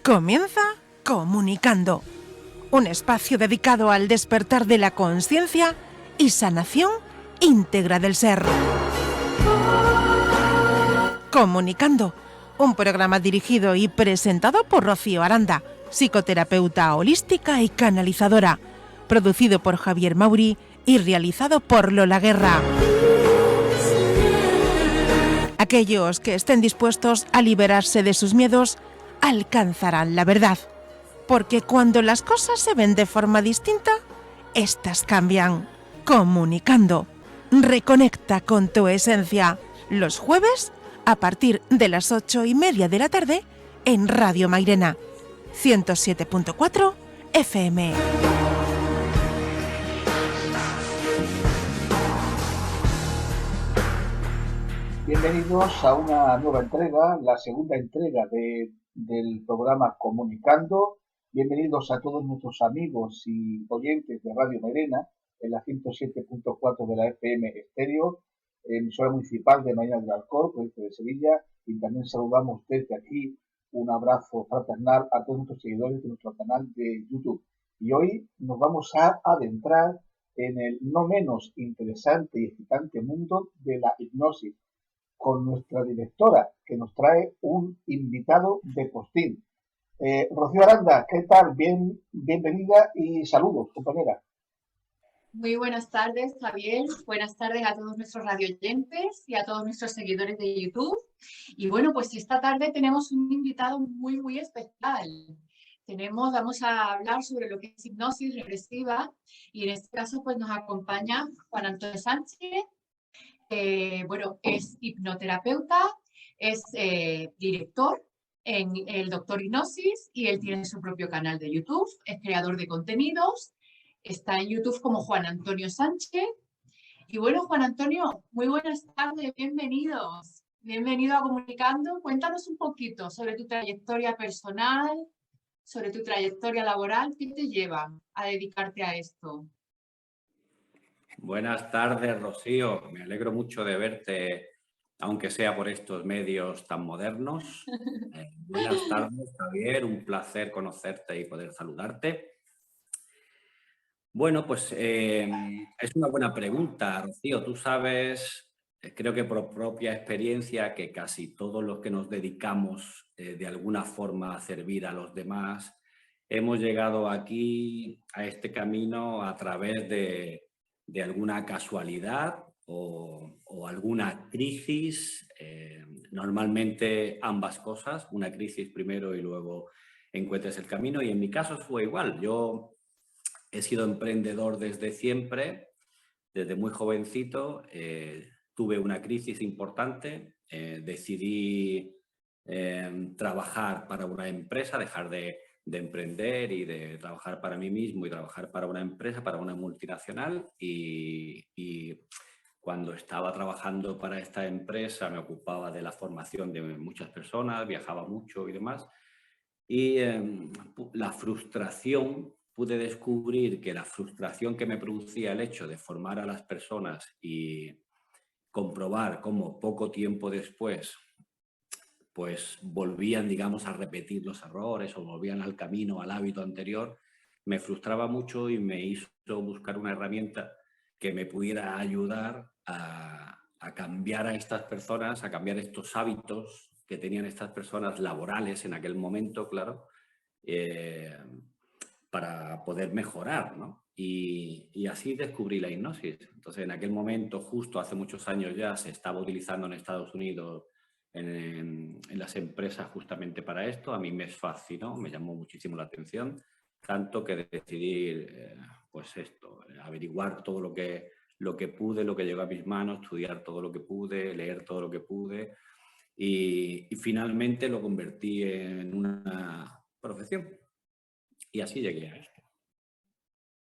Comienza Comunicando, un espacio dedicado al despertar de la conciencia y sanación íntegra del ser. Comunicando, un programa dirigido y presentado por Rocío Aranda, psicoterapeuta holística y canalizadora, producido por Javier Mauri y realizado por Lola Guerra. Aquellos que estén dispuestos a liberarse de sus miedos alcanzarán la verdad, porque cuando las cosas se ven de forma distinta, éstas cambian. Comunicando, reconecta con tu esencia, los jueves a partir de las 8:30 de la tarde en Radio Mairena, 107.4 FM. Bienvenidos a una nueva entrega, la segunda entrega del programa Comunicando. Bienvenidos a todos nuestros amigos y oyentes de Radio Mairena en la 107.4 de la FM Estéreo, emisora municipal de Mairena del Alcor, provincia de Sevilla, y también saludamos desde aquí un abrazo fraternal a todos nuestros seguidores de nuestro canal de YouTube. Y hoy nos vamos a adentrar en el no menos interesante y excitante mundo de la hipnosis, con nuestra directora, que nos trae un invitado de postín. Rocío Aranda, ¿qué tal? Bienvenida y saludos, compañera. Muy buenas tardes, Javier. Buenas tardes a todos nuestros radioyentes y a todos nuestros seguidores de YouTube. Y bueno, pues esta tarde tenemos un invitado muy especial. Vamos a hablar sobre lo que es hipnosis regresiva, y en este caso pues nos acompaña Juan Antonio Sánchez. Es hipnoterapeuta, es director en el Doctor Hipnosis, y él tiene su propio canal de YouTube, es creador de contenidos, está en YouTube como Juan Antonio Sánchez. Y bueno, Juan Antonio, muy buenas tardes, bienvenidos. Bienvenido a Comunicando. Cuéntanos un poquito sobre tu trayectoria personal, sobre tu trayectoria laboral. ¿Qué te lleva a dedicarte a esto? Buenas tardes, Rocío. Me alegro mucho de verte, aunque sea por estos medios tan modernos. Buenas tardes, Javier. Un placer conocerte y poder saludarte. Bueno, pues es una buena pregunta, Rocío. Tú sabes, creo que por propia experiencia, que casi todos los que nos dedicamos de alguna forma a servir a los demás, hemos llegado aquí, a este camino, a través de alguna casualidad o alguna crisis, normalmente ambas cosas, una crisis primero y luego encuentres el camino. Y en mi caso fue igual. Yo he sido emprendedor desde siempre, desde muy jovencito. Tuve una crisis importante, decidí trabajar para una empresa, dejar de emprender y de trabajar para mí mismo y trabajar para una empresa, para una multinacional. Y cuando estaba trabajando para esta empresa me ocupaba de la formación de muchas personas, viajaba mucho y demás. Y la frustración, pude descubrir que la frustración que me producía el hecho de formar a las personas y comprobar cómo poco tiempo después pues volvían, digamos, a repetir los errores o volvían al camino, al hábito anterior, me frustraba mucho y me hizo buscar una herramienta que me pudiera ayudar a cambiar a estas personas, a cambiar estos hábitos que tenían estas personas laborales en aquel momento, claro, para poder mejorar, ¿no? Y así descubrí la hipnosis. Entonces, en aquel momento, justo hace muchos años ya, se estaba utilizando en Estados Unidos en las empresas justamente para esto. A mí me fascinó, me llamó muchísimo la atención, tanto que decidí, pues esto, averiguar todo lo que pude, lo que llegó a mis manos, estudiar todo lo que pude, leer todo lo que pude, y finalmente lo convertí en una profesión. Y así llegué a esto.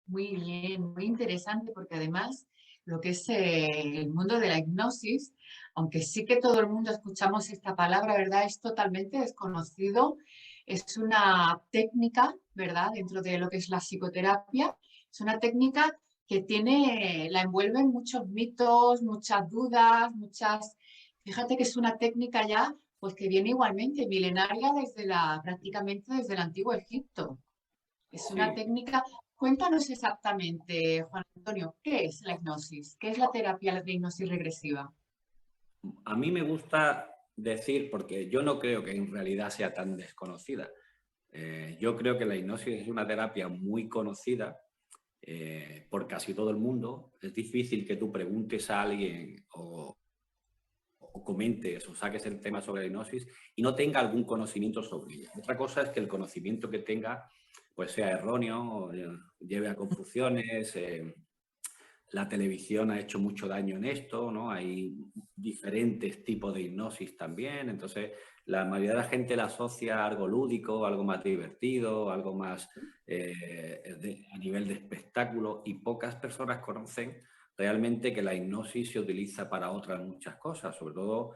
Muy bien, muy interesante, porque además lo que es el mundo de la hipnosis, aunque sí que todo el mundo escuchamos esta palabra, ¿verdad? Es totalmente desconocido. Es una técnica, ¿verdad? Dentro de lo que es la psicoterapia, es una técnica que la envuelven muchos mitos, muchas dudas, Fíjate que es una técnica ya, pues que viene igualmente milenaria prácticamente desde el Antiguo Egipto. Es una Sí. técnica. Cuéntanos exactamente, Juan Antonio, ¿qué es la hipnosis? ¿Qué es la terapia de hipnosis regresiva? A mí me gusta decir, porque yo no creo que en realidad sea tan desconocida. Yo creo que la hipnosis es una terapia muy conocida por casi todo el mundo. Es difícil que tú preguntes a alguien o comentes o saques el tema sobre la hipnosis y no tenga algún conocimiento sobre ella. Otra cosa es que el conocimiento que tenga pues sea erróneo, lleve a confusiones. La televisión ha hecho mucho daño en esto, ¿no? Hay diferentes tipos de hipnosis también, entonces la mayoría de la gente la asocia a algo lúdico, algo más divertido, algo más a nivel de espectáculo, y pocas personas conocen realmente que la hipnosis se utiliza para otras muchas cosas, sobre todo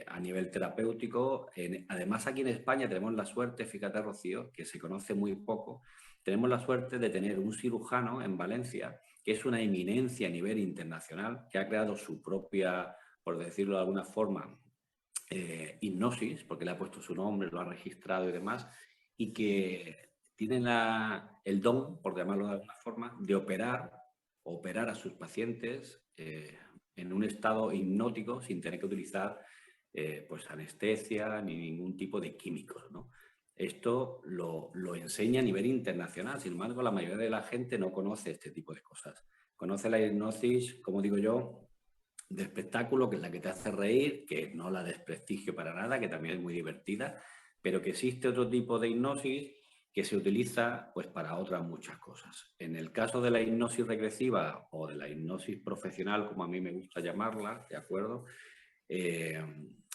a nivel terapéutico. Además, aquí en España tenemos la suerte, fíjate, Rocío, que se conoce muy poco, tenemos la suerte de tener un cirujano en Valencia que es una eminencia a nivel internacional, que ha creado su propia, por decirlo de alguna forma, hipnosis, porque le ha puesto su nombre, lo ha registrado y demás, y que tienen el don, por llamarlo de alguna forma, de operar a sus pacientes en un estado hipnótico sin tener que utilizar pues anestesia ni ningún tipo de químicos, ¿no? Esto lo enseña a nivel internacional, sin embargo, la mayoría de la gente no conoce este tipo de cosas. Conoce la hipnosis, como digo yo, de espectáculo, que es la que te hace reír, que no la desprestigio para nada, que también es muy divertida, pero que existe otro tipo de hipnosis que se utiliza pues para otras muchas cosas. En el caso de la hipnosis regresiva o de la hipnosis profesional, como a mí me gusta llamarla, ¿de acuerdo?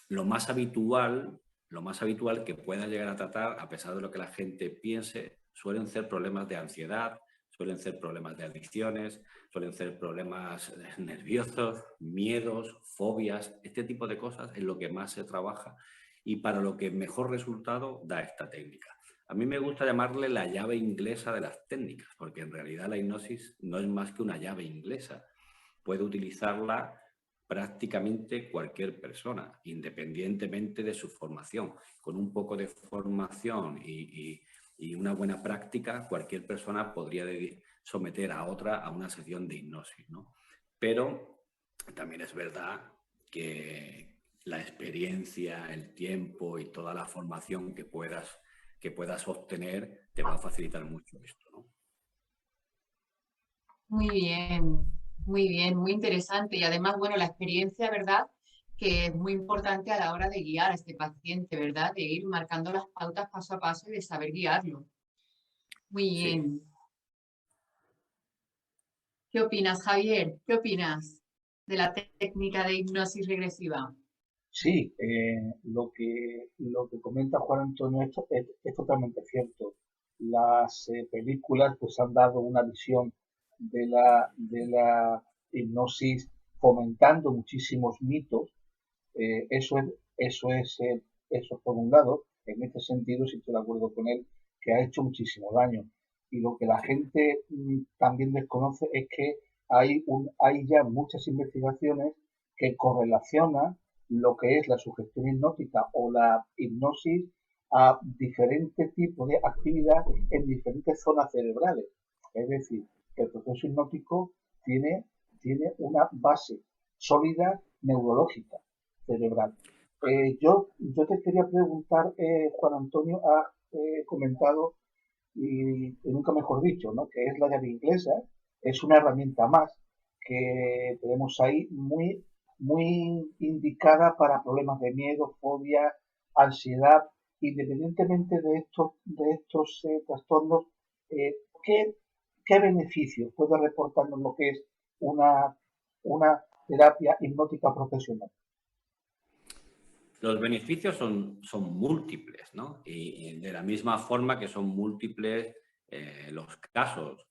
Lo más habitual que pueda llegar a tratar, a pesar de lo que la gente piense, suelen ser problemas de ansiedad, suelen ser problemas de adicciones, suelen ser problemas nerviosos, miedos, fobias. Este tipo de cosas es lo que más se trabaja y para lo que mejor resultado da esta técnica. A mí me gusta llamarle la llave inglesa de las técnicas, porque en realidad la hipnosis no es más que una llave inglesa. Puede utilizarla prácticamente cualquier persona, independientemente de su formación. Con un poco de formación y una buena práctica, cualquier persona podría someter a otra a una sesión de hipnosis, ¿no? Pero también es verdad que la experiencia, el tiempo y toda la formación que puedas obtener te va a facilitar mucho esto, ¿no? Muy bien, muy interesante. Y además, bueno, la experiencia, ¿verdad? Que es muy importante a la hora de guiar a este paciente, ¿verdad? De ir marcando las pautas paso a paso y de saber guiarlo. Muy Sí. bien. ¿Qué opinas, Javier? ¿Qué opinas de la técnica de hipnosis regresiva? Sí, lo que comenta Juan Antonio es totalmente cierto. Las películas pues han dado una visión de la hipnosis fomentando muchísimos mitos. Eso es, eso es, eso por un lado. En este sentido, sí estoy de acuerdo con él, que ha hecho muchísimo daño. Y lo que la Sí. gente también desconoce es que hay ya muchas investigaciones que correlacionan lo que es la sugestión hipnótica o la hipnosis a diferentes tipos de actividad en diferentes zonas cerebrales. Es decir, que el proceso hipnótico tiene una base sólida neurológica cerebral. Yo te quería preguntar, Juan Antonio ha comentado, y nunca mejor dicho, ¿no? Que es la llave inglesa, es una herramienta más que tenemos ahí muy indicada para problemas de miedo, fobia, ansiedad, independientemente de estos trastornos. eh, ¿qué, ¿Qué beneficios puede reportarnos lo que es una terapia hipnótica profesional? Los beneficios son múltiples, ¿no? Y de la misma forma que son múltiples los casos.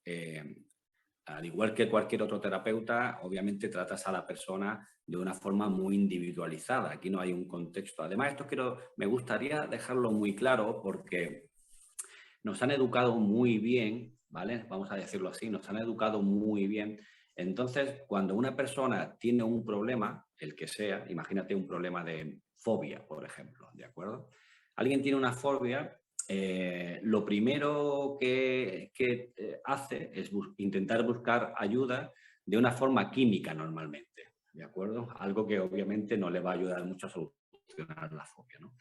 Al igual que cualquier otro terapeuta, obviamente tratas a la persona de una forma muy individualizada. Aquí no hay un contexto. Además, me gustaría dejarlo muy claro porque nos han educado muy bien ¿vale? Vamos a decirlo así, nos han educado muy bien. Entonces, cuando una persona tiene un problema, el que sea, imagínate un problema de fobia, por ejemplo, ¿de acuerdo? Alguien tiene una fobia, lo primero que hace es intentar buscar ayuda de una forma química normalmente, ¿de acuerdo? Algo que obviamente no le va a ayudar mucho a solucionar la fobia, ¿no?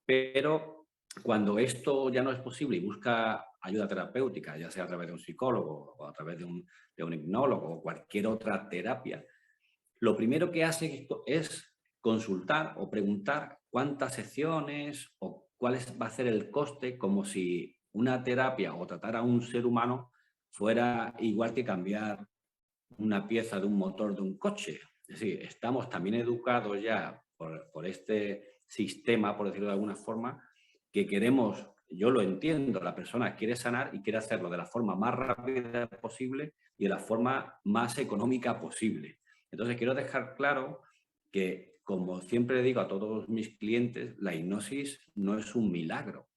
Pero cuando esto ya no es posible y busca ayuda terapéutica, ya sea a través de un psicólogo o a través de un hipnólogo o cualquier otra terapia, lo primero que hace es consultar o preguntar cuántas sesiones o cuál va a ser el coste, como si una terapia o tratar a un ser humano fuera igual que cambiar una pieza de un motor de un coche. Es decir, estamos también educados ya por este sistema, por decirlo de alguna forma, que queremos, yo lo entiendo, la persona quiere sanar y quiere hacerlo de la forma más rápida posible y de la forma más económica posible. Entonces, quiero dejar claro que, como siempre digo a todos mis clientes, la hipnosis no es un milagro.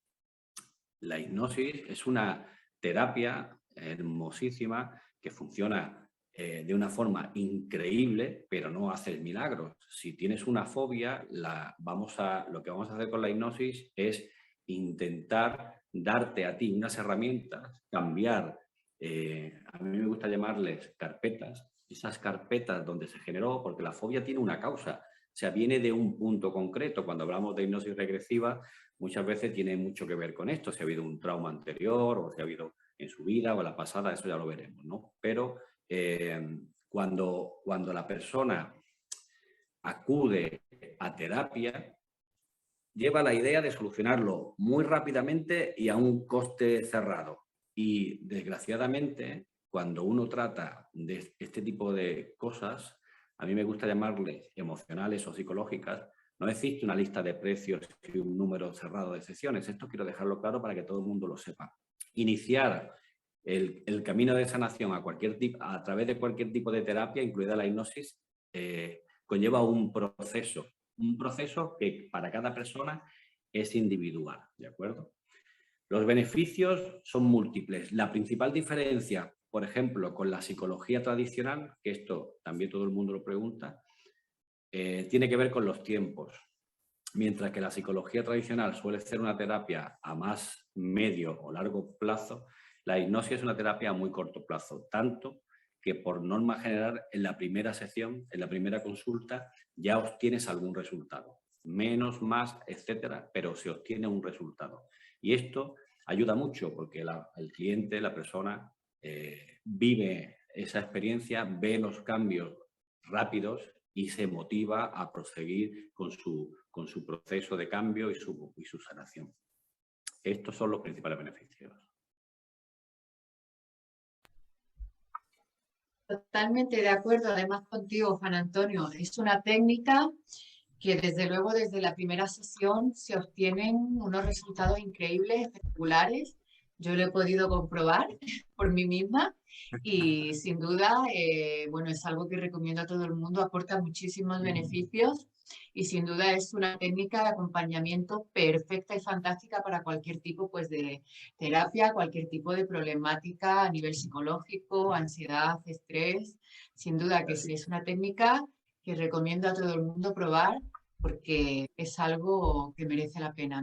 La hipnosis es una terapia hermosísima que funciona de una forma increíble, pero no hace milagros. Si tienes una fobia, lo que vamos a hacer con la hipnosis es intentar darte a ti unas herramientas, cambiar, a mí me gusta llamarles carpetas, esas carpetas donde se generó, porque la fobia tiene una causa, o sea, viene de un punto concreto. Cuando hablamos de hipnosis regresiva, muchas veces tiene mucho que ver con esto, si ha habido un trauma anterior o si ha habido en su vida o en la pasada, eso ya lo veremos, ¿no? Pero cuando la persona acude a terapia, lleva la idea de solucionarlo muy rápidamente y a un coste cerrado. Y desgraciadamente, cuando uno trata de este tipo de cosas, a mí me gusta llamarles emocionales o psicológicas, no existe una lista de precios y un número cerrado de sesiones. Esto quiero dejarlo claro para que todo el mundo lo sepa. Iniciar el camino de sanación a través de cualquier tipo de terapia, incluida la hipnosis, conlleva un proceso que para cada persona es individual, ¿de acuerdo? Los beneficios son múltiples. La principal diferencia, por ejemplo, con la psicología tradicional, que esto también todo el mundo lo pregunta, tiene que ver con los tiempos. Mientras que la psicología tradicional suele ser una terapia a más medio o largo plazo, la hipnosis es una terapia a muy corto plazo, tanto que por norma general en la primera sesión, en la primera consulta, ya obtienes algún resultado. Menos, más, etcétera, pero se obtiene un resultado. Y esto ayuda mucho porque el cliente, la persona, vive esa experiencia, ve los cambios rápidos y se motiva a proseguir con su proceso de cambio y su sanación. Estos son los principales beneficios. Totalmente de acuerdo, además contigo, Juan Antonio. Es una técnica que desde luego desde la primera sesión se obtienen unos resultados increíbles, espectaculares. Yo lo he podido comprobar por mí misma y sin duda, bueno, es algo que recomiendo a todo el mundo, aporta muchísimos beneficios y sin duda es una técnica de acompañamiento perfecta y fantástica para cualquier tipo pues, de terapia, cualquier tipo de problemática a nivel psicológico, ansiedad, estrés. Sin duda que sí, es una técnica que recomiendo a todo el mundo probar porque es algo que merece la pena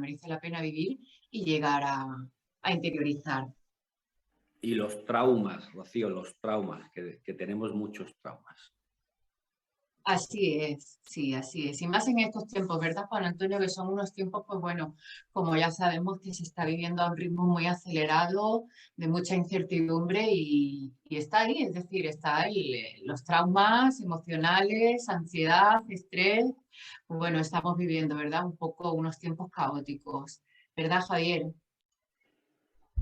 vivir y llegar a interiorizar. Y los traumas, Rocío, los traumas, que tenemos muchos traumas. Así es, sí, así es. Y más en estos tiempos, ¿verdad, Juan Antonio? Que son unos tiempos, pues bueno, como ya sabemos que se está viviendo a un ritmo muy acelerado, de mucha incertidumbre y está ahí, es decir, está ahí los traumas emocionales, ansiedad, estrés. Pues bueno, estamos viviendo, ¿verdad? Un poco unos tiempos caóticos, ¿verdad, Javier?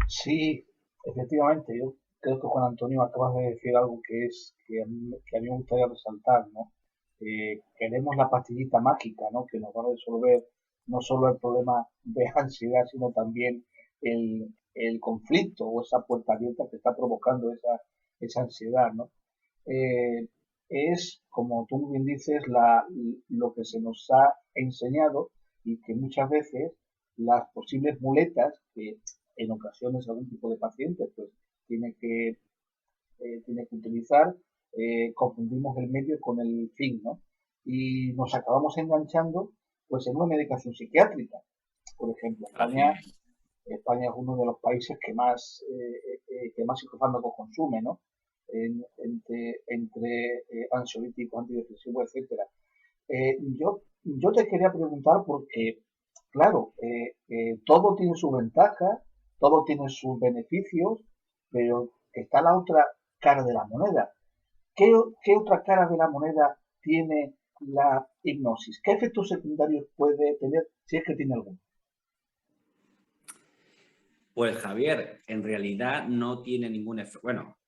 Sí, efectivamente, yo creo que Juan Antonio acabas de decir algo que a mí me gustaría resaltar, ¿no? Queremos la pastillita mágica, ¿no? Que nos va a resolver no solo el problema de ansiedad, sino también el conflicto o esa puerta abierta que está provocando esa ansiedad, ¿no? Eh, es, como tú muy bien dices, lo que se nos ha enseñado y que muchas veces las posibles muletas que en ocasiones algún tipo de paciente pues tiene que utilizar, confundimos el medio con el fin, ¿no? Y nos acabamos enganchando pues en una medicación psiquiátrica. Por ejemplo, España es uno de los países que más psicofármacos consume, ¿no? Entre ansiolíticos, antidepresivos, etcétera. Yo te quería preguntar porque, claro, todo tiene sus ventajas, todo tiene sus beneficios, pero está la otra cara de la moneda. ¿Qué otra cara de la moneda tiene la hipnosis? ¿Qué efectos secundarios puede tener si es que tiene alguno? Pues Javier, en realidad no tiene ningún efecto. Bueno,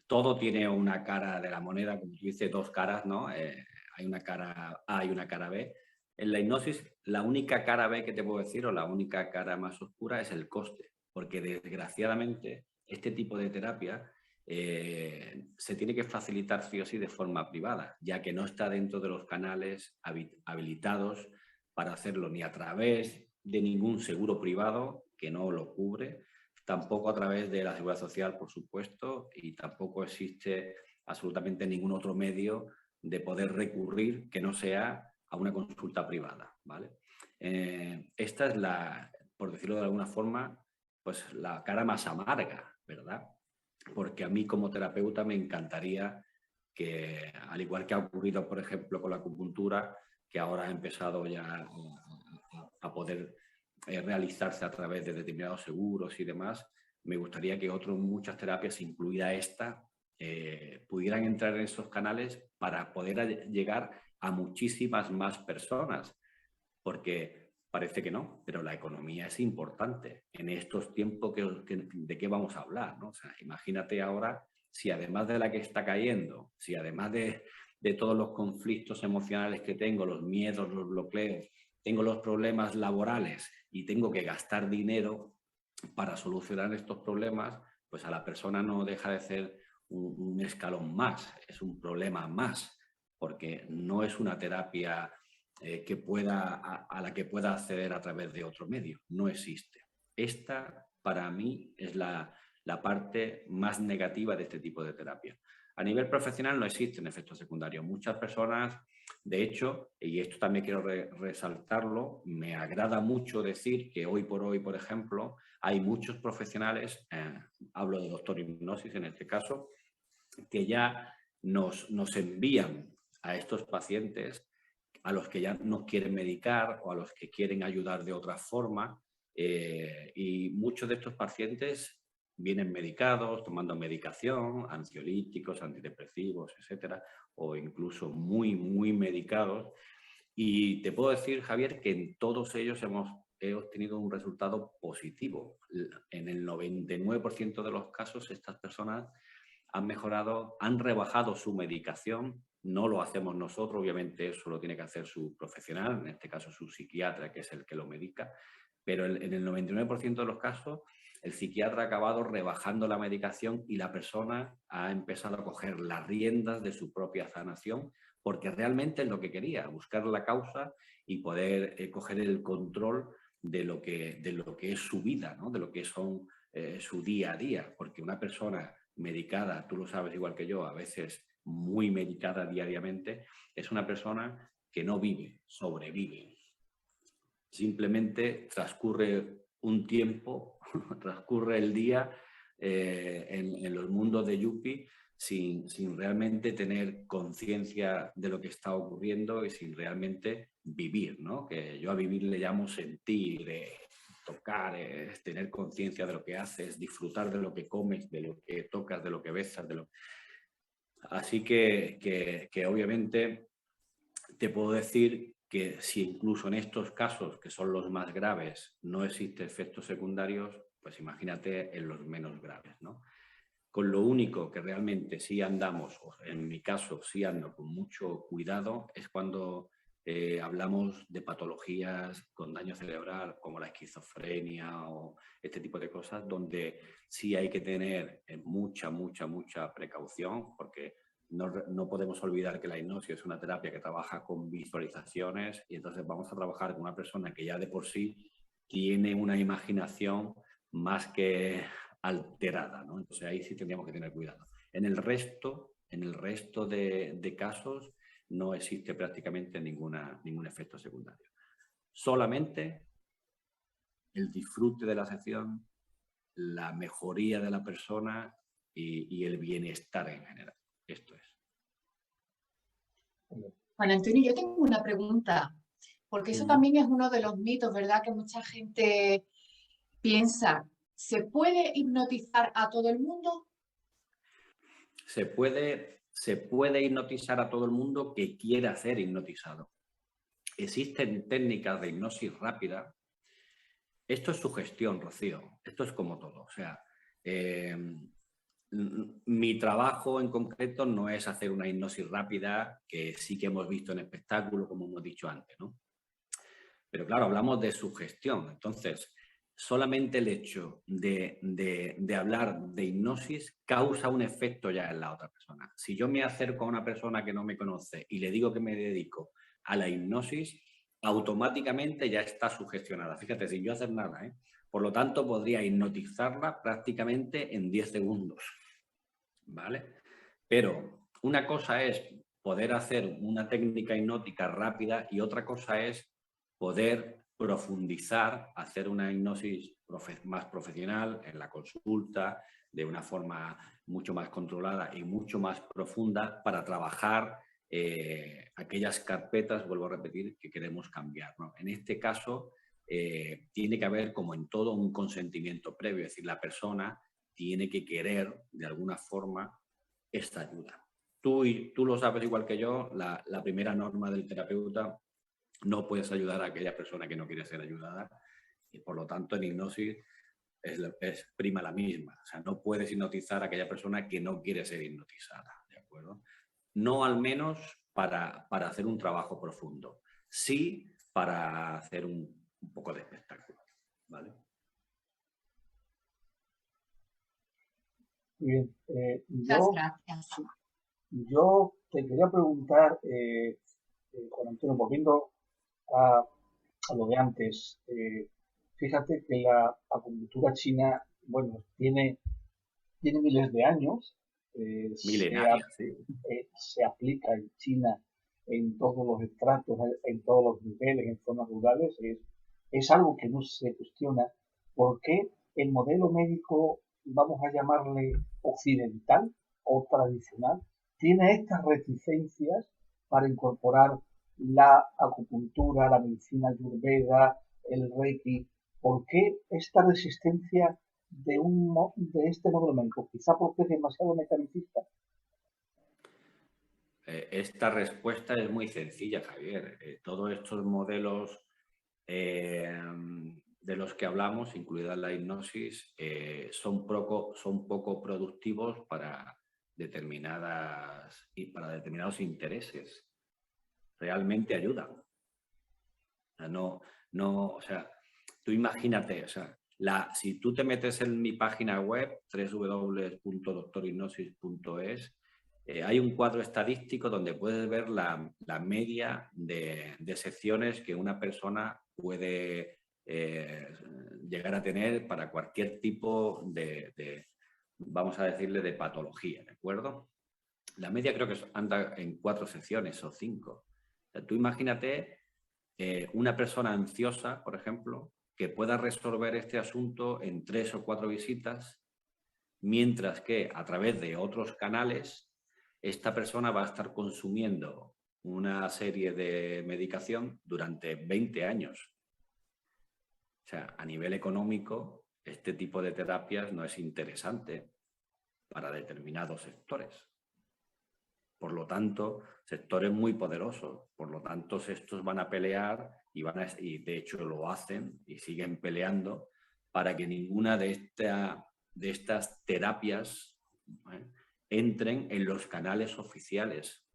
todo tiene una cara de la moneda, como tú dices, dos caras, ¿no? Hay una cara A y una cara B. En la hipnosis, la única cara B que te puedo decir, o la única cara más oscura, es el coste, porque desgraciadamente este tipo de terapia se tiene que facilitar sí o sí de forma privada, ya que no está dentro de los canales habilitados para hacerlo ni a través de ningún seguro privado que no lo cubre, tampoco a través de la Seguridad Social, por supuesto, y tampoco existe absolutamente ningún otro medio de poder recurrir que no sea a una consulta privada, ¿vale? Esta es por decirlo de alguna forma, pues la cara más amarga, ¿verdad? Porque a mí como terapeuta me encantaría que, al igual que ha ocurrido, por ejemplo, con la acupuntura, que ahora ha empezado ya a poder realizarse a través de determinados seguros y demás, me gustaría que muchas terapias, incluida esta, pudieran entrar en esos canales para poder llegar a muchísimas más personas, porque parece que no, pero la economía es importante. En estos tiempos, ¿de qué vamos a hablar, ¿no? O sea, imagínate ahora si además de la que está cayendo, si además de todos los conflictos emocionales que tengo, los miedos, los bloqueos, tengo los problemas laborales y tengo que gastar dinero para solucionar estos problemas, pues a la persona no deja de ser un escalón más, es un problema más, porque no es una terapia a la que pueda acceder a través de otro medio, no existe. Esta, para mí, es la parte más negativa de este tipo de terapia. A nivel profesional no existen efectos secundarios. Muchas personas, de hecho, y esto también quiero resaltarlo, me agrada mucho decir que hoy por hoy, por ejemplo, hay muchos profesionales, hablo de doctor hipnosis en este caso, que ya nos envían a estos pacientes a los que ya no quieren medicar o a los que quieren ayudar de otra forma, y muchos de estos pacientes vienen medicados, tomando medicación, ansiolíticos, antidepresivos, etcétera, o incluso muy, muy medicados. Y te puedo decir, Javier, que en todos ellos hemos obtenido un resultado positivo. En el 99% de los casos, estas personas han mejorado, han rebajado su medicación. No lo hacemos nosotros, obviamente eso lo tiene que hacer su profesional, en este caso su psiquiatra, que es el que lo medica, pero en el 99% de los casos el psiquiatra ha acabado rebajando la medicación y la persona ha empezado a coger las riendas de su propia sanación, porque realmente es lo que quería, buscar la causa y poder coger el control de lo que es su vida, ¿no? De lo que son su día a día, porque una persona medicada, tú lo sabes igual que yo, a veces muy medicada diariamente, es una persona que no vive, sobrevive. Simplemente transcurre un tiempo, transcurre el día en los mundos de Yuppie sin realmente tener conciencia de lo que está ocurriendo y sin realmente vivir, ¿no? Que yo a vivir le llamo sentir, tocar, es tener conciencia de lo que haces, disfrutar de lo que comes, de lo que tocas, de lo que besas, Así que obviamente te puedo decir que si incluso en estos casos, que son los más graves, no existen efectos secundarios, pues imagínate en los menos graves, ¿no? Con lo único que realmente sí andamos, o en mi caso sí ando con mucho cuidado, es cuando hablamos de patologías con daño cerebral como la esquizofrenia o este tipo de cosas, donde sí hay que tener mucha precaución, porque no podemos olvidar que la hipnosis es una terapia que trabaja con visualizaciones y entonces vamos a trabajar con una persona que ya de por sí tiene una imaginación más que alterada, ¿no? Entonces ahí sí tendríamos que tener cuidado. En el resto de casos no existe prácticamente ningún efecto secundario. Solamente el disfrute de la sesión, la mejoría de la persona y el bienestar en general. Esto es. Juan Antonio, yo tengo una pregunta, porque eso también es uno de los mitos, ¿verdad? Que mucha gente piensa. ¿Se puede hipnotizar a todo el mundo? Se puede hipnotizar a todo el mundo que quiera ser hipnotizado. Existen técnicas de hipnosis rápida. Esto es sugestión, Rocío. Esto es como todo. O sea, mi trabajo en concreto no es hacer una hipnosis rápida, que sí que hemos visto en espectáculos, como hemos dicho antes, ¿no? Pero claro, hablamos de sugestión. Entonces, solamente el hecho de hablar de hipnosis causa un efecto ya en la otra persona. Si yo me acerco a una persona que no me conoce y le digo que me dedico a la hipnosis, automáticamente ya está sugestionada. Fíjate, sin yo hacer nada, ¿eh? Por lo tanto, podría hipnotizarla prácticamente en 10 segundos, ¿vale? Pero una cosa es poder hacer una técnica hipnótica rápida y otra cosa es poder profundizar, hacer una hipnosis más profesional en la consulta, de una forma mucho más controlada y mucho más profunda para trabajar aquellas carpetas, vuelvo a repetir, que queremos cambiar, ¿no? En este caso, tiene que haber, como en todo, un consentimiento previo, es decir, la persona tiene que querer, de alguna forma, esta ayuda. Tú lo sabes igual que yo, la primera norma del terapeuta: no puedes ayudar a aquella persona que no quiere ser ayudada, y por lo tanto en hipnosis es prima la misma. O sea, no puedes hipnotizar a aquella persona que no quiere ser hipnotizada, ¿de acuerdo? No al menos para hacer un trabajo profundo, sí para hacer un poco de espectáculo, ¿vale? Bien, Muchas gracias. yo te quería preguntar, Juan Antonio, volviendo a lo de antes, fíjate que la acupuntura china, bueno, tiene miles de años, Milenaria, sí. se aplica en China en todos los estratos, en todos los niveles, en zonas rurales, es algo que no se cuestiona. ¿Por qué el modelo médico, vamos a llamarle occidental o tradicional, tiene estas reticencias para incorporar la acupuntura, la medicina ayurveda, el reiki? ¿Por qué esta resistencia de este modelo médico? Quizá porque es demasiado mecanicista. Esta respuesta es muy sencilla, Javier. Todos estos modelos de los que hablamos, incluida la hipnosis, son poco productivos para determinados intereses. Realmente ayudan. O sea, tú imagínate, o sea, si tú te metes en mi página web, www.doctorhipnosis.es, hay un cuadro estadístico donde puedes ver la media de sesiones que una persona puede llegar a tener para cualquier tipo vamos a decirle, de patología, ¿de acuerdo? La media creo que anda en 4 sesiones o 5. O sea, tú imagínate una persona ansiosa, por ejemplo, que pueda resolver este asunto en 3 o 4 visitas, mientras que a través de otros canales esta persona va a estar consumiendo una serie de medicación durante 20 años. O sea, a nivel económico, este tipo de terapias no es interesante para determinados sectores. Por lo tanto, sectores muy poderosos. Por lo tanto, estos van a pelear y de hecho lo hacen y siguen peleando para que ninguna de estas terapias entren en los canales oficiales,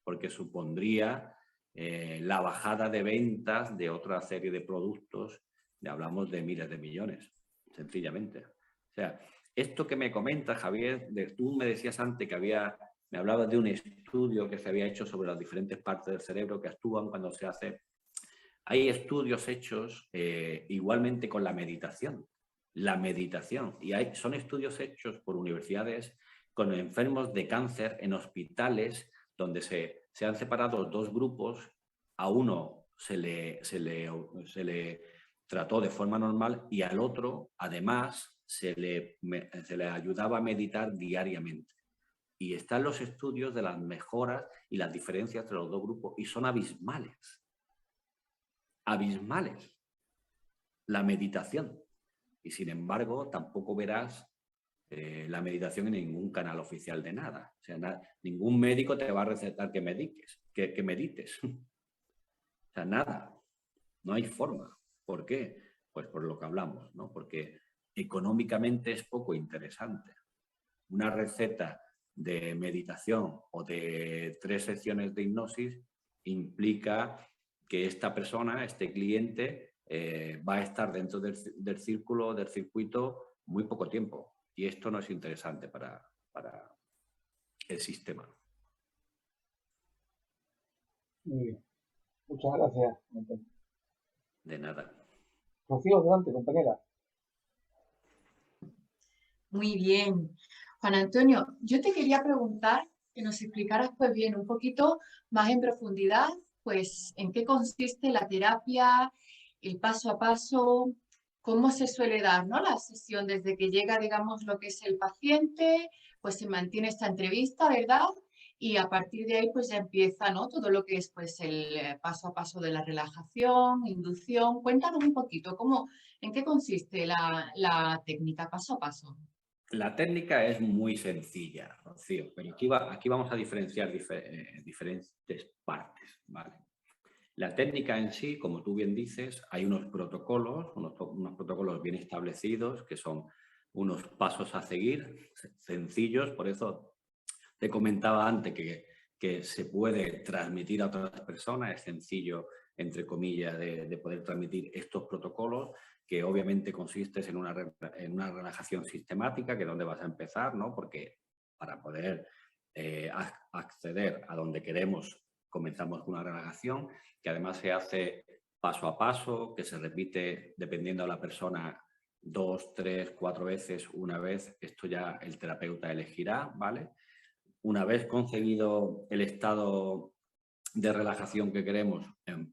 porque supondría la bajada de ventas de otra serie de productos. Hablamos de miles de millones, sencillamente. O sea, esto que me comentas, Javier, tú me decías antes que me hablabas de un estudio que se había hecho sobre las diferentes partes del cerebro que actúan cuando se hace. Hay estudios hechos igualmente con la meditación. la meditación. Y son estudios hechos por universidades con enfermos de cáncer en hospitales donde se han separado dos grupos. A uno se le trató de forma normal y al otro, además, se le ayudaba a meditar diariamente. Y están los estudios de las mejoras y las diferencias entre los dos grupos y son abismales. Abismales. La meditación. Y sin embargo, tampoco verás la meditación en ningún canal oficial de nada. O sea, ningún médico te va a recetar que medites. O sea, nada. No hay forma. ¿Por qué? Pues por lo que hablamos, ¿no? Porque económicamente es poco interesante. Una receta de meditación o de 3 secciones de hipnosis implica que esta persona, este cliente, va a estar dentro del circuito muy poco tiempo. Y esto no es interesante para el sistema. Muy bien. Muchas gracias. De nada. Rocío, adelante, compañera. Muy bien. Juan Antonio, yo te quería preguntar que nos explicaras pues bien un poquito más en profundidad pues en qué consiste la terapia, el paso a paso, cómo se suele dar, ¿no? La sesión desde que llega, digamos, lo que es el paciente, pues se mantiene esta entrevista, ¿verdad? Y a partir de ahí pues ya empieza, ¿no? Todo lo que es pues el paso a paso de la relajación, inducción. Cuéntanos un poquito, ¿en qué consiste la técnica paso a paso? La técnica es muy sencilla, Rocío, pero aquí vamos a diferenciar diferentes partes, ¿vale? La técnica en sí, como tú bien dices, hay unos protocolos bien establecidos, que son unos pasos a seguir, sencillos. Por eso te comentaba antes que se puede transmitir a otras personas. Es sencillo, entre comillas, de poder transmitir estos protocolos, que obviamente consiste en una relajación sistemática, que es donde vas a empezar, ¿no? Porque para poder acceder a donde queremos, comenzamos con una relajación, que además se hace paso a paso, que se repite dependiendo de la persona 2, 3, 4 veces, una vez. Esto ya el terapeuta elegirá, ¿vale? Una vez conseguido el estado de relajación que queremos,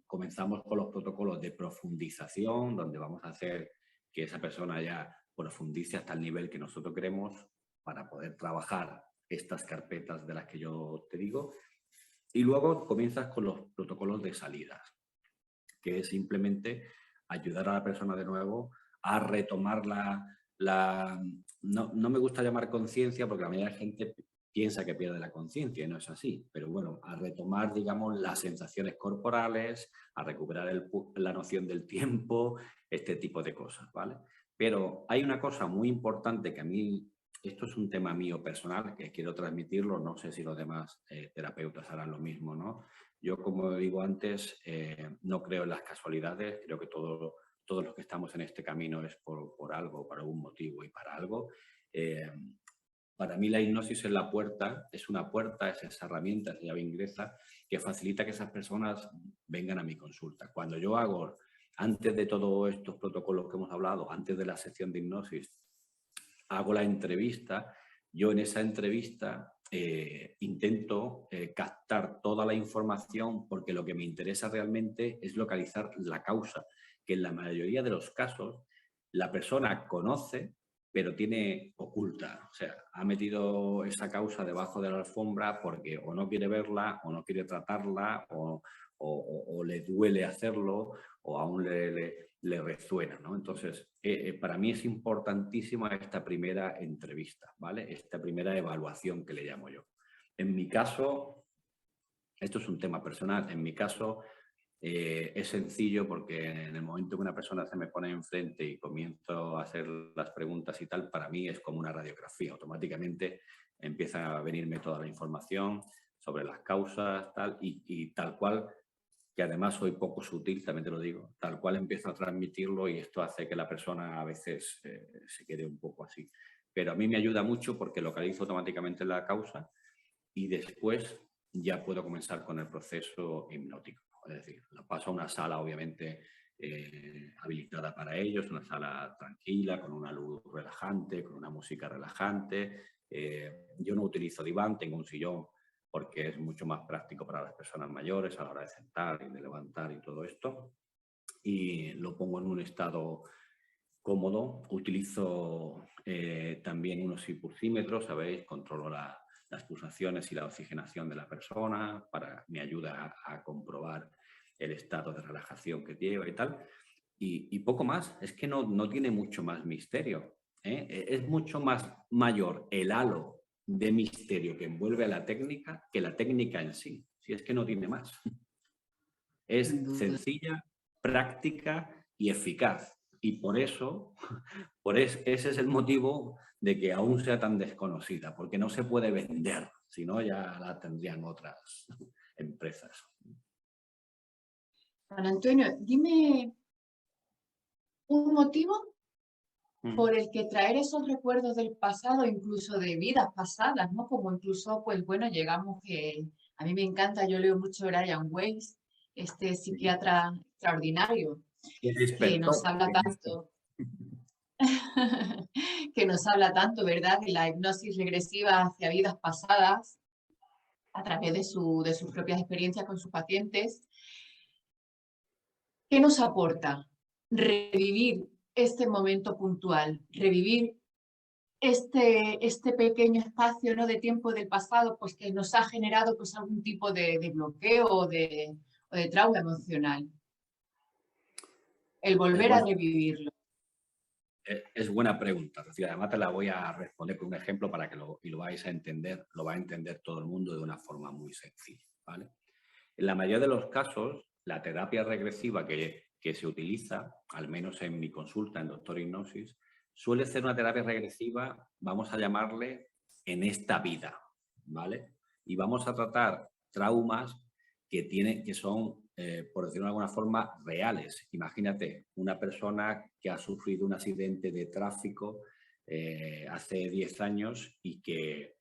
comenzamos con los protocolos de profundización, donde vamos a hacer que esa persona ya profundice hasta el nivel que nosotros queremos para poder trabajar estas carpetas de las que yo te digo. Y luego comienzas con los protocolos de salidas, que es simplemente ayudar a la persona de nuevo a retomar no me gusta llamar conciencia, porque la mayoría de la gente piensa que pierde la conciencia y no es así, pero bueno, a retomar, digamos, las sensaciones corporales, a recuperar la noción del tiempo, este tipo de cosas, ¿vale? Pero hay una cosa muy importante que a mí, esto es un tema mío personal, que quiero transmitirlo, no sé si los demás terapeutas harán lo mismo, ¿no? Yo, como digo antes, no creo en las casualidades, creo que todos los que estamos en este camino es por algo, por algún motivo y para algo. Para mí la hipnosis es la puerta, es una puerta, es esa herramienta, esa llave ingresa que facilita que esas personas vengan a mi consulta. Cuando yo hago, antes de todos estos protocolos que hemos hablado, antes de la sección de hipnosis, hago la entrevista, yo en esa entrevista intento captar toda la información, porque lo que me interesa realmente es localizar la causa, que en la mayoría de los casos la persona conoce, pero tiene oculta. O sea, ha metido esa causa debajo de la alfombra porque o no quiere verla, o no quiere tratarla, o le duele hacerlo, o aún le resuena, ¿no? Entonces, para mí es importantísima esta primera entrevista, ¿vale? Esta primera evaluación que le llamo yo. En mi caso, esto es un tema personal, en mi caso es sencillo, porque en el momento que una persona se me pone enfrente y comienzo a hacer las preguntas y tal, para mí es como una radiografía. Automáticamente empieza a venirme toda la información sobre las causas, tal, y tal cual, que además soy poco sutil, también te lo digo, tal cual empiezo a transmitirlo, y esto hace que la persona a veces se quede un poco así. Pero a mí me ayuda mucho porque localizo automáticamente la causa y después ya puedo comenzar con el proceso hipnótico. Es decir, la paso a una sala obviamente habilitada para ellos, una sala tranquila, con una luz relajante, con una música relajante. Yo no utilizo diván, tengo un sillón porque es mucho más práctico para las personas mayores a la hora de sentar y de levantar y todo esto. Y lo pongo en un estado cómodo. Utilizo también unos hipoxímetros, ¿sabéis? Controlo las pulsaciones y la oxigenación de la persona, me ayuda a comprobar el estado de relajación que lleva y tal. Y poco más, es que no tiene mucho más misterio, ¿eh? Es mucho más mayor el halo de misterio que envuelve a la técnica que la técnica en sí. Si es que no tiene más. Es sencilla, práctica y eficaz. Y por eso, ese es el motivo de que aún sea tan desconocida, porque no se puede vender, si no ya la tendrían otras empresas. Juan Antonio, dime un motivo por el que traer esos recuerdos del pasado, incluso de vidas pasadas, ¿no? Como incluso, pues bueno, llegamos que a mí me encanta, yo leo mucho Brian Weiss, este psiquiatra extraordinario, que nos habla tanto, que nos habla tanto, ¿verdad?, de la hipnosis regresiva hacia vidas pasadas a través de sus propias experiencias con sus pacientes. ¿Qué nos aporta revivir este momento puntual, revivir este pequeño espacio, ¿no?, de tiempo del pasado, pues que nos ha generado pues algún tipo de bloqueo o de trauma emocional? El volver a revivirlo. Es buena pregunta, Rocío. Además te la voy a responder con un ejemplo para que lo vais a entender, lo va a entender todo el mundo de una forma muy sencilla, ¿vale? En la mayoría de los casos, la terapia regresiva que se utiliza, al menos en mi consulta en Doctor Hipnosis, suele ser una terapia regresiva, vamos a llamarle en esta vida, ¿vale? Y vamos a tratar traumas que son, por decirlo de alguna forma, reales. Imagínate una persona que ha sufrido un accidente de tráfico hace 10 años y que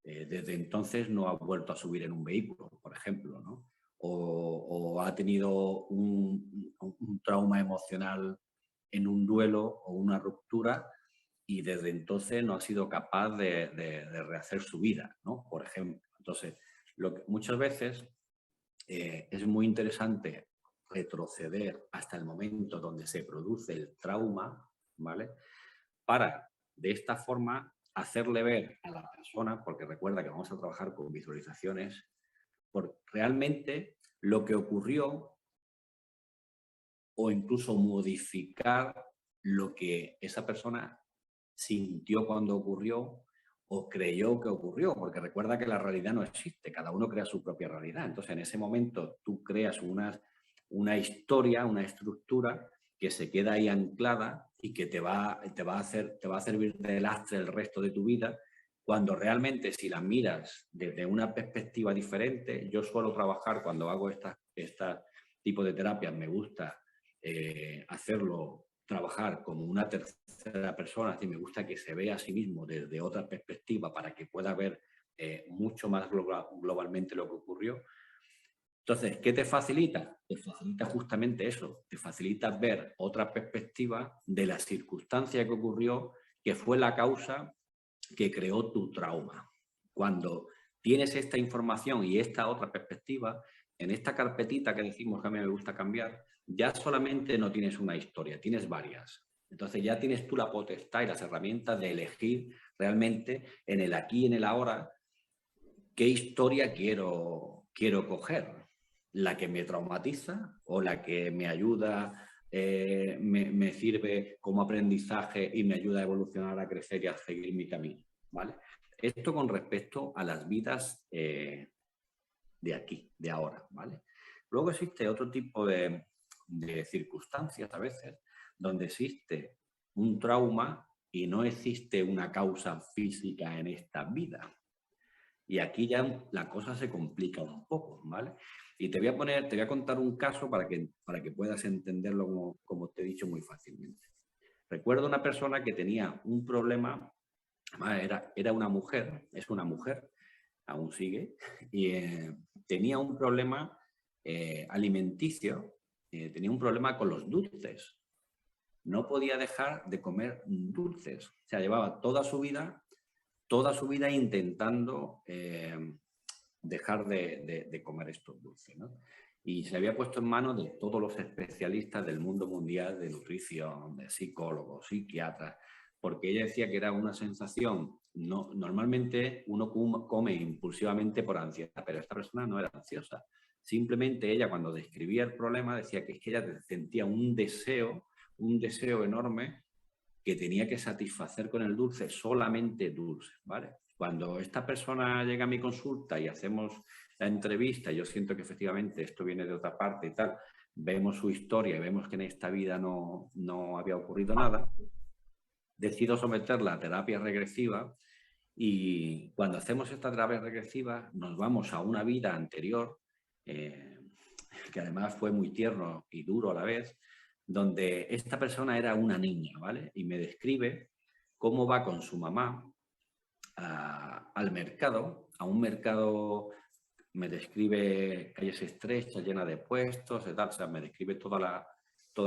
desde entonces no ha vuelto a subir en un vehículo, por ejemplo, ¿no? O ha tenido un trauma emocional en un duelo o una ruptura y desde entonces no ha sido capaz de rehacer su vida, ¿no? Por ejemplo. Entonces, muchas veces es muy interesante retroceder hasta el momento donde se produce el trauma, ¿vale? Para, de esta forma, hacerle ver a la persona, porque recuerda que vamos a trabajar con visualizaciones, por realmente lo que ocurrió o incluso modificar lo que esa persona sintió cuando ocurrió o creyó que ocurrió, porque recuerda que la realidad no existe, cada uno crea su propia realidad. Entonces, en ese momento tú creas una historia, una estructura que se queda ahí anclada y que te va a servir de lastre el resto de tu vida, cuando realmente si la miras desde una perspectiva diferente. Yo suelo trabajar cuando hago este tipo de terapias, me gusta hacerlo, trabajar como una tercera persona, así me gusta que se vea a sí mismo desde otra perspectiva para que pueda ver mucho más globalmente lo que ocurrió. Entonces, ¿qué te facilita? Te facilita justamente eso, te facilita ver otra perspectiva de la circunstancia que ocurrió, que fue la causa que creó tu trauma. Cuando tienes esta información y esta otra perspectiva, en esta carpetita que decimos que a mí me gusta cambiar, ya solamente no tienes una historia, tienes varias. Entonces ya tienes tú la potestad y las herramientas de elegir realmente en el aquí y en el ahora qué historia quiero coger. La que me traumatiza o la que me ayuda, me sirve como aprendizaje y me ayuda a evolucionar, a crecer y a seguir mi camino, ¿vale? Esto con respecto a las vidas de aquí, de ahora, ¿vale? Luego existe otro tipo de circunstancias a veces donde existe un trauma y no existe una causa física en esta vida. Y aquí ya la cosa se complica un poco, ¿vale? Y te voy a contar un caso para que puedas entenderlo como te he dicho muy fácilmente. Recuerdo una persona que tenía un problema, era una mujer, es una mujer, aún sigue, y tenía un problema alimenticio, tenía un problema con los dulces. No podía dejar de comer dulces. O sea, llevaba toda su vida intentando dejar de comer estos dulces, ¿no? Y se había puesto en manos de todos los especialistas del mundo mundial de nutrición, de psicólogos, psiquiatras, porque ella decía que era una sensación, normalmente uno come impulsivamente por ansiedad, pero esta persona no era ansiosa. Simplemente ella, cuando describía el problema, decía que es que ella sentía un deseo enorme que tenía que satisfacer con el dulce, solamente dulce, ¿vale? Cuando esta persona llega a mi consulta y hacemos la entrevista, yo siento que efectivamente esto viene de otra parte y tal, vemos su historia y vemos que en esta vida no había ocurrido nada, decido someterla a terapia regresiva y cuando hacemos esta terapia regresiva nos vamos a una vida anterior, que además fue muy tierno y duro a la vez, donde esta persona era una niña, ¿vale? Y me describe cómo va con su mamá al mercado, a un mercado, me describe calles estrechas, llenas de puestos, y tal, o sea, me describe toda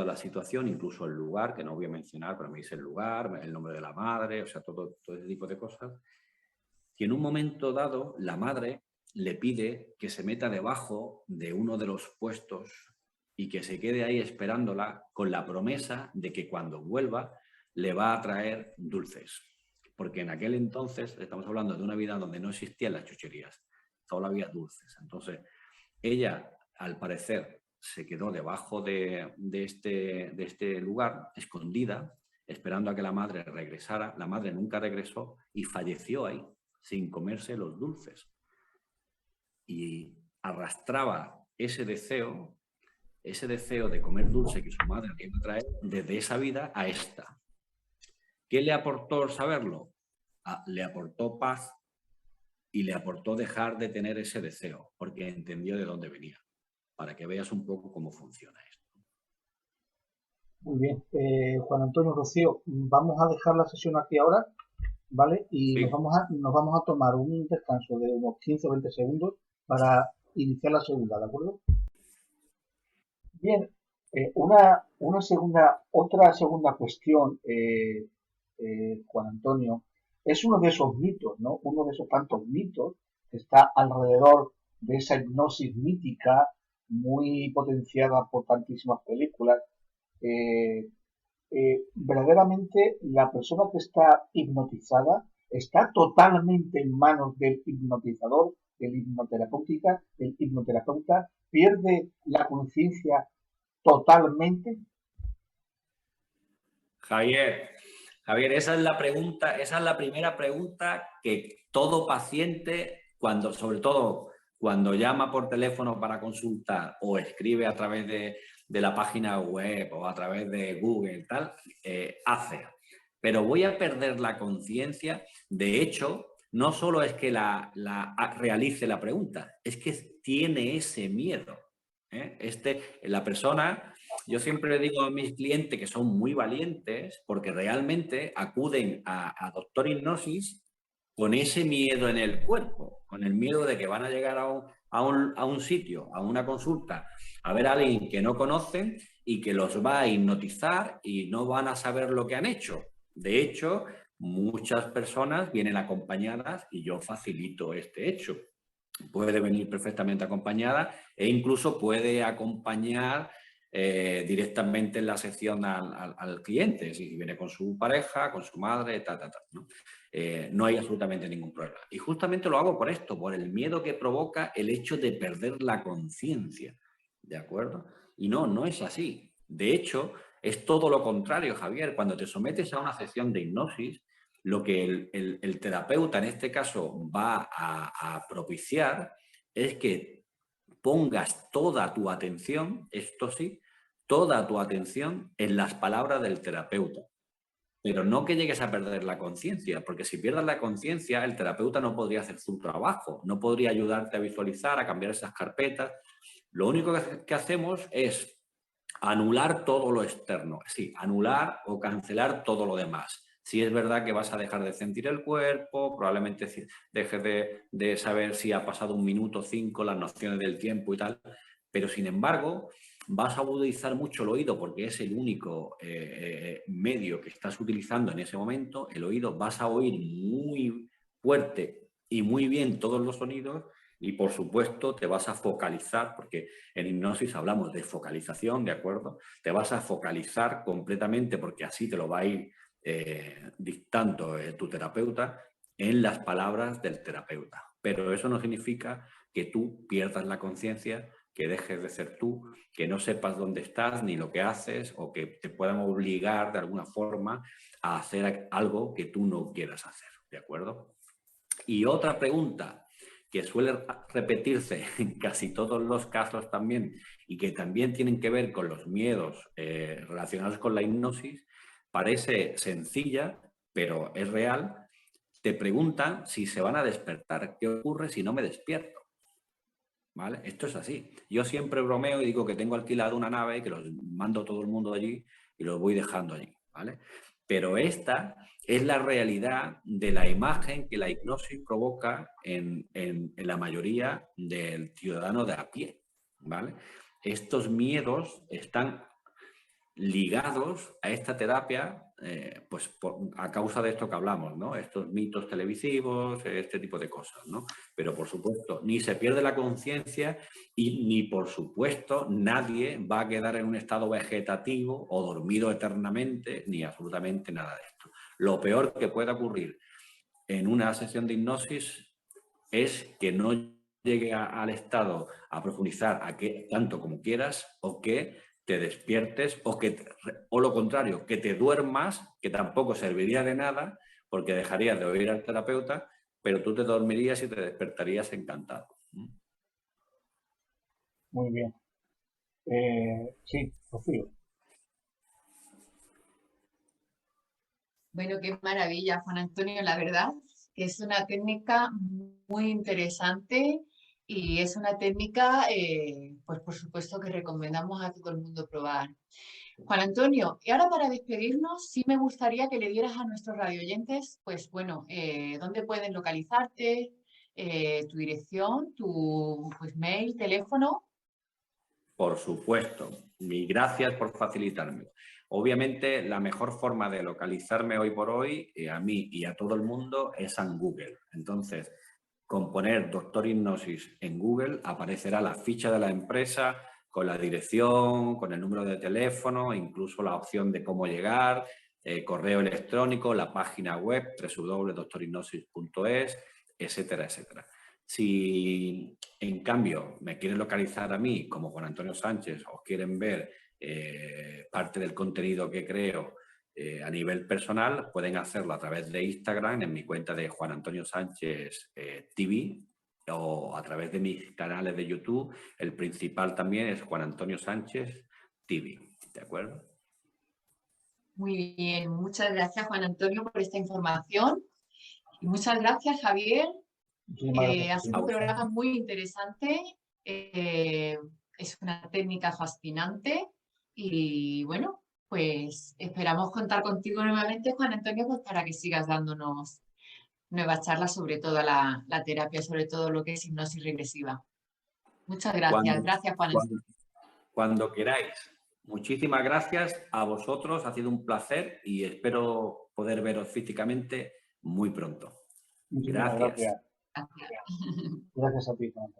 la situación, incluso el lugar, que no voy a mencionar, pero me dice el lugar, el nombre de la madre, o sea, todo ese tipo de cosas. Y en un momento dado, la madre le pide que se meta debajo de uno de los puestos y que se quede ahí esperándola con la promesa de que cuando vuelva le va a traer dulces. Porque en aquel entonces estamos hablando de una vida donde no existían las chucherías, solo había dulces. Entonces, ella, al parecer, se quedó debajo de este lugar, escondida, esperando a que la madre regresara. La madre nunca regresó y falleció ahí, sin comerse los dulces. Y arrastraba ese deseo de comer dulce que su madre le iba a traer desde esa vida a esta. ¿Qué le aportó saberlo? Le aportó paz y le aportó dejar de tener ese deseo, porque entendió de dónde venía, para que veas un poco cómo funciona esto. Muy bien. Juan Antonio, Rocío, vamos a dejar la sesión aquí ahora, ¿vale? Y sí, nos vamos a tomar un descanso de unos 15 o 20 segundos para iniciar la segunda, ¿de acuerdo? Bien, otra segunda cuestión, Juan Antonio, es uno de esos mitos, ¿no? Uno de esos tantos mitos que está alrededor de esa hipnosis mítica muy potenciada por tantísimas películas. Verdaderamente la persona que está hipnotizada está totalmente en manos del hipnotizador, del hipnoterapeuta, pierde la conciencia totalmente. Javier, esa es la pregunta, esa es la primera pregunta que todo paciente, sobre todo cuando llama por teléfono para consultar o escribe a través de la página web o a través de Google, tal, hace. Pero voy a perder la conciencia. De hecho, no solo es que realice la pregunta, es que tiene ese miedo. La persona, yo siempre le digo a mis clientes que son muy valientes porque realmente acuden a Doctor Hipnosis con ese miedo en el cuerpo, con el miedo de que van a llegar a un sitio, a una consulta, a ver a alguien que no conocen y que los va a hipnotizar y no van a saber lo que han hecho. De hecho, muchas personas vienen acompañadas y yo facilito este hecho. Puede venir perfectamente acompañada e incluso puede acompañar directamente en la sección al cliente, si viene con su pareja, con su madre, ¿no? No hay absolutamente ningún problema. Y justamente lo hago por esto, por el miedo que provoca el hecho de perder la conciencia, ¿de acuerdo? Y no es así. De hecho, es todo lo contrario, Javier. Cuando te sometes a una sesión de hipnosis, lo que el terapeuta en este caso va a propiciar es que pongas toda tu atención, esto sí, toda tu atención en las palabras del terapeuta. Pero no que llegues a perder la conciencia, porque si pierdes la conciencia, el terapeuta no podría hacer su trabajo, no podría ayudarte a visualizar, a cambiar esas carpetas. Lo único que hacemos es anular todo lo externo, sí, anular o cancelar todo lo demás. Si es verdad que vas a dejar de sentir el cuerpo, probablemente dejes de saber si ha pasado 1 minuto, 5, las nociones del tiempo y tal, Pero, sin embargo, vas a agudizar mucho el oído porque es el único medio que estás utilizando en ese momento. El oído, vas a oír muy fuerte y muy bien todos los sonidos y, por supuesto, te vas a focalizar, porque en hipnosis hablamos de focalización, ¿de acuerdo? Te vas a focalizar completamente porque así te lo va a ir dictando tu terapeuta en las palabras del terapeuta. Pero eso no significa que tú pierdas la conciencia, que dejes de ser tú, que no sepas dónde estás ni lo que haces o que te puedan obligar de alguna forma a hacer algo que tú no quieras hacer, ¿de acuerdo? Y otra pregunta que suele repetirse en casi todos los casos también y que también tienen que ver con los miedos relacionados con la hipnosis, parece sencilla, pero es real. Te preguntan si se van a despertar. ¿Qué ocurre si no me despierto? ¿Vale? Esto es así. Yo siempre bromeo y digo que tengo alquilado una nave y que los mando todo el mundo allí y los voy dejando allí, ¿vale? Pero esta es la realidad de la imagen que la hipnosis provoca en la mayoría del ciudadano de a pie, ¿vale? Estos miedos están ligados a esta terapia, pues a causa de esto que hablamos, ¿no? Estos mitos televisivos, este tipo de cosas, ¿no? Pero, por supuesto, ni se pierde la conciencia y ni, por supuesto, nadie va a quedar en un estado vegetativo o dormido eternamente, ni absolutamente nada de esto. Lo peor que puede ocurrir en una sesión de hipnosis es que no llegue al estado a profundizar tanto como quieras o que te despiertes o lo contrario, que te duermas, que tampoco serviría de nada porque dejarías de oír al terapeuta, pero tú te dormirías y te despertarías encantado. Muy bien. Sí, Rocío. Bueno, qué maravilla, Juan Antonio, la verdad que es una técnica muy interesante y es una técnica, pues por supuesto que recomendamos a todo el mundo probar. Juan Antonio, y ahora para despedirnos, sí me gustaría que le dieras a nuestros radioyentes, pues bueno, dónde pueden localizarte, tu dirección, tu pues, mail, teléfono. Por supuesto, y gracias por facilitármelo. Obviamente, la mejor forma de localizarme hoy por hoy, a mí y a todo el mundo, es en Google. Entonces, con poner Doctor Hipnosis en Google, aparecerá la ficha de la empresa con la dirección, con el número de teléfono, incluso la opción de cómo llegar, correo electrónico, la página web, www.doctorhipnosis.es, etcétera, etcétera. Si, en cambio, me quieren localizar a mí como Juan Antonio Sánchez o quieren ver parte del contenido que creo a nivel personal, pueden hacerlo a través de Instagram en mi cuenta de Juan Antonio Sánchez TV o a través de mis canales de YouTube. El principal también es Juan Antonio Sánchez TV, ¿de acuerdo? Muy bien, muchas gracias Juan Antonio por esta información y muchas gracias Javier. Ha sido un programa muy interesante, es una técnica fascinante y bueno, pues esperamos contar contigo nuevamente, Juan Antonio, pues para que sigas dándonos nuevas charlas sobre toda la terapia, sobre todo lo que es hipnosis regresiva. Muchas gracias. Gracias, Juan Antonio. Cuando queráis. Muchísimas gracias a vosotros, ha sido un placer y espero poder veros físicamente muy pronto. Gracias. Gracias a ti, Juan.